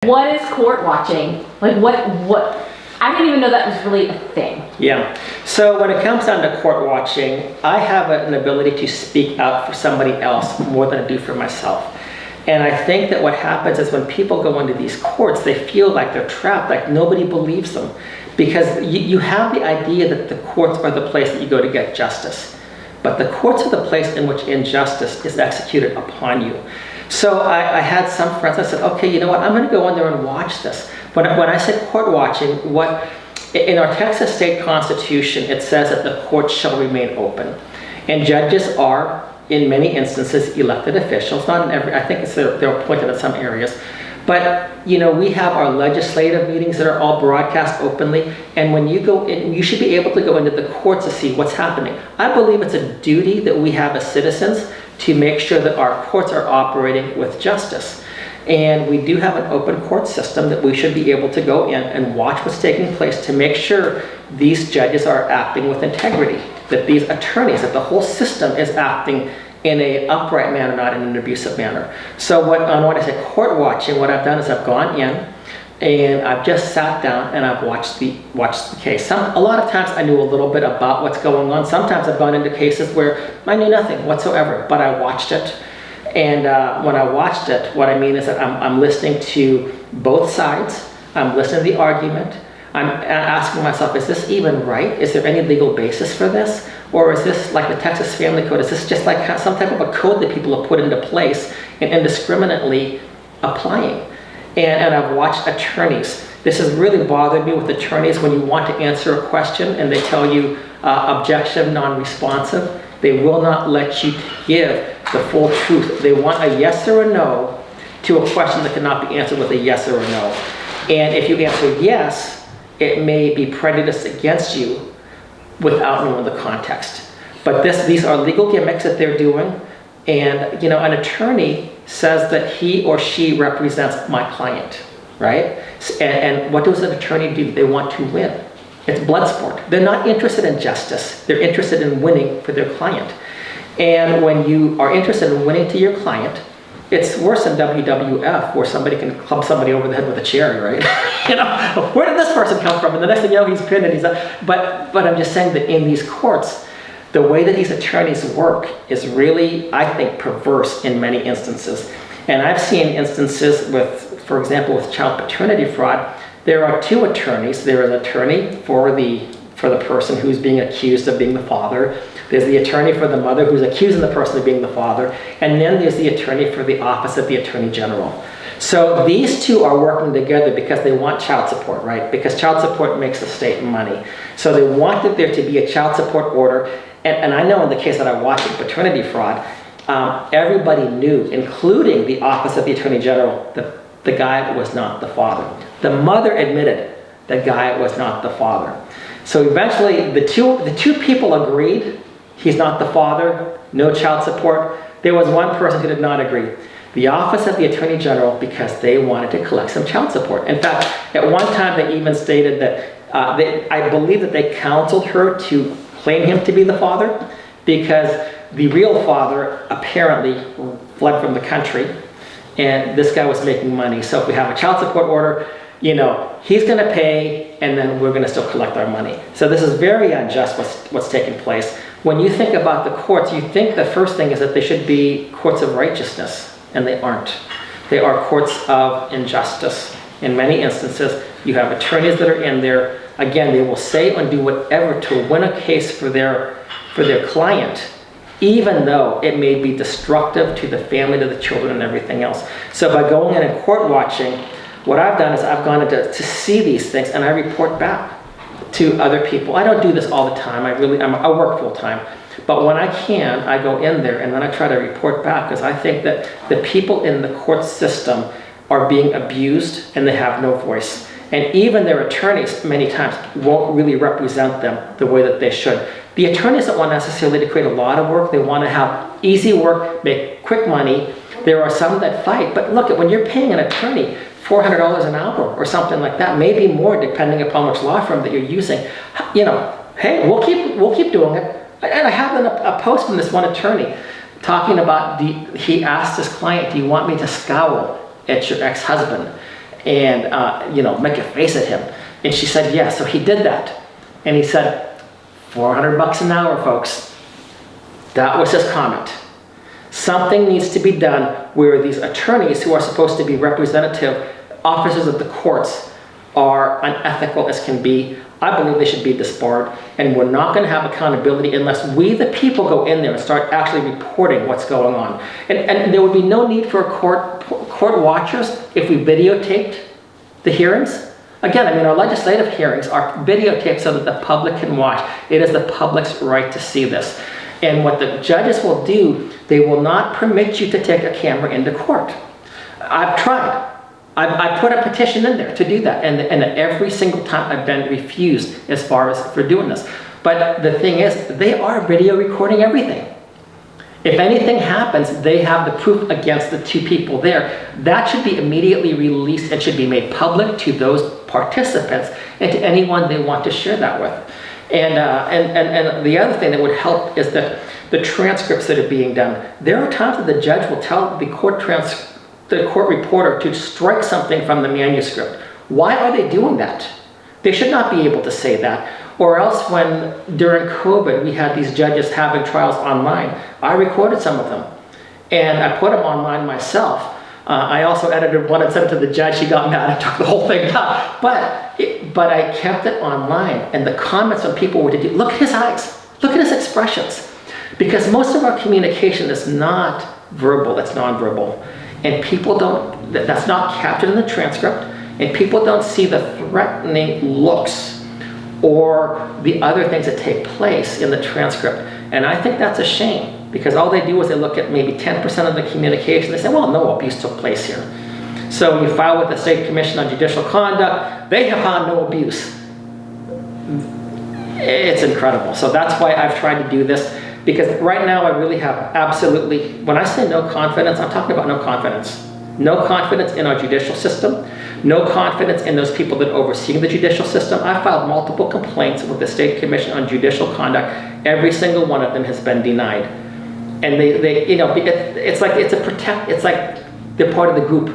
What is court watching? Like what, I didn't even know that was really a thing. Yeah, so when it comes down to court watching, I have an ability to speak out for somebody else more than I do for myself. And I think that what happens is when people go into these courts, they feel like they're trapped, like nobody believes them. Because you have the idea that the courts are the place that you go to get justice. But the courts are the place in which injustice is executed upon you. So I had some friends, I said, okay, you know what, I'm going to go in there and watch this. When I said court watching, in our Texas state constitution, it says that the courts shall remain open. And judges are, in many instances, elected officials. Not in every, I think they're appointed in some areas. But, you know, we have our legislative meetings that are all broadcast openly. And when you go in, you should be able to go into the courts to see what's happening. I believe it's a duty that we have as citizens to make sure that our courts are operating with justice. And we do have an open court system that we should be able to go in and watch what's taking place to make sure these judges are acting with integrity, that these attorneys, that the whole system is acting in an upright manner, not in an abusive manner. So when I say court watching, what I've done is I've gone in and I've just sat down and I've watched the case. A lot of times I knew a little bit about what's going on. Sometimes I've gone into cases where I knew nothing whatsoever, but I watched it. And when I watched it, what I mean is that I'm listening to both sides. I'm listening to the argument. I'm asking myself, is this even right? Is there any legal basis for this? Or is this like the Texas Family Code? Is this just like some type of a code that people have put into place and indiscriminately applying? And I've watched attorneys. This has really bothered me with attorneys when you want to answer a question and they tell you objection, non-responsive. They will not let you give the full truth. They want a yes or a no to a question that cannot be answered with a yes or a no. And if you answer yes, it may be prejudiced against you without knowing the context. But these are legal gimmicks that they're doing. And, you know, an attorney says that he or she represents my client, right? And what does an attorney do? They want to win. It's blood sport. They're not interested in justice. They're interested in winning for their client. And when you are interested in winning to your client, it's worse than WWF, where somebody can club somebody over the head with a chair, right? You know, where did this person come from? And the next thing you know, he's pinned and he's up. But I'm just saying that in these courts, the way that these attorneys work is really, I think, perverse in many instances. And I've seen instances with, for example, with child paternity fraud, there are two attorneys. There is an attorney for the person who's being accused of being the father. There's the attorney for the mother who's accusing the person of being the father. And then there's the attorney for the office of the attorney general. So these two are working together because they want child support, right? Because child support makes the state money. So they wanted there to be a child support order. And I know in the case that I watched in paternity fraud, everybody knew, including the office of the attorney general, that the guy was not the father. The mother admitted the guy was not the father. So eventually the two people agreed he's not the father, no child support. There was one person who did not agree. The office of the attorney general, because they wanted to collect some child support. In fact, at one time they even stated that I believe that they counseled her to claim him to be the father because the real father apparently fled from the country and this guy was making money. So if we have a child support order, you know, he's going to pay and then we're going to still collect our money. So this is very unjust what's taking place. When you think about the courts, you think the first thing is that they should be courts of righteousness, and they aren't. They are courts of injustice. In many instances, you have attorneys that are in there. Again, they will say and do whatever to win a case for their client, even though it may be destructive to the family, to the children, and everything else. So by going in and court watching, what I've done is I've gone in to see these things and I report back to other people. I don't do this all the time. I work full time. But when I can, I go in there and then I try to report back because I think that the people in the court system are being abused and they have no voice. And even their attorneys many times won't really represent them the way that they should. The attorneys don't want necessarily to create a lot of work. They want to have easy work, make quick money. There are some that fight. But look, when you're paying an attorney $400 an hour or something like that, maybe more depending upon which law firm that you're using, you know, hey, we'll keep doing it. And I have a post from this one attorney talking about he asked his client, do you want me to scowl at your ex-husband? and make a face at him. And she said, yeah, so he did that. And he said, $400 an hour, folks. That was his comment. Something needs to be done where these attorneys who are supposed to be representative officers of the courts are unethical as can be. I believe they should be disbarred, and we're not going to have accountability unless we, the people, go in there and start actually reporting what's going on. And there would be no need for court watchers if we videotaped the hearings. Again, I mean, our legislative hearings are videotaped so that the public can watch. It is the public's right to see this. And what the judges will do, they will not permit you to take a camera into court. I've tried. I put a petition in there to do that, and every single time I've been refused as far as for doing this. But the thing is, they are video recording everything. If anything happens, they have the proof against the two people there. That should be immediately released and should be made public to those participants and to anyone they want to share that with. And the other thing that would help is that the transcripts that are being done. There are times that the judge will tell the court reporter to strike something from the manuscript. Why are they doing that? They should not be able to say that. Or else when, during COVID, we had these judges having trials online, I recorded some of them. And I put them online myself. I also edited one and sent it to the judge. She got mad and took the whole thing down. But I kept it online. And the comments when people were to do, look at his eyes. Look at his expressions. Because most of our communication is not verbal, it's nonverbal. And people don't, that's not captured in the transcript, and people don't see the threatening looks or the other things that take place in the transcript. And I think that's a shame, because all they do is they look at maybe 10% of the communication, they say, well, no abuse took place here. So you file with the State Commission on Judicial Conduct, they have found no abuse. It's incredible. So that's why I've tried to do this. Because right now I really have absolutely, when I say no confidence, I'm talking about no confidence. No confidence in our judicial system. No confidence in those people that oversee the judicial system. I filed multiple complaints with the State Commission on Judicial Conduct. Every single one of them has been denied. And it's like they're part of the group.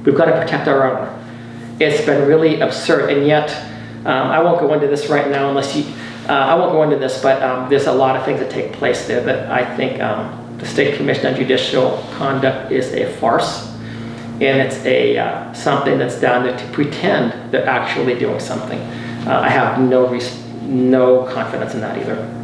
We've got to protect our own. It's been really absurd, and yet I won't go into this right now unless you. I won't go into this, but there's a lot of things that take place there that I think the State Commission on Judicial Conduct is a farce, and it's something that's down there to pretend they're actually doing something. I have no confidence in that either.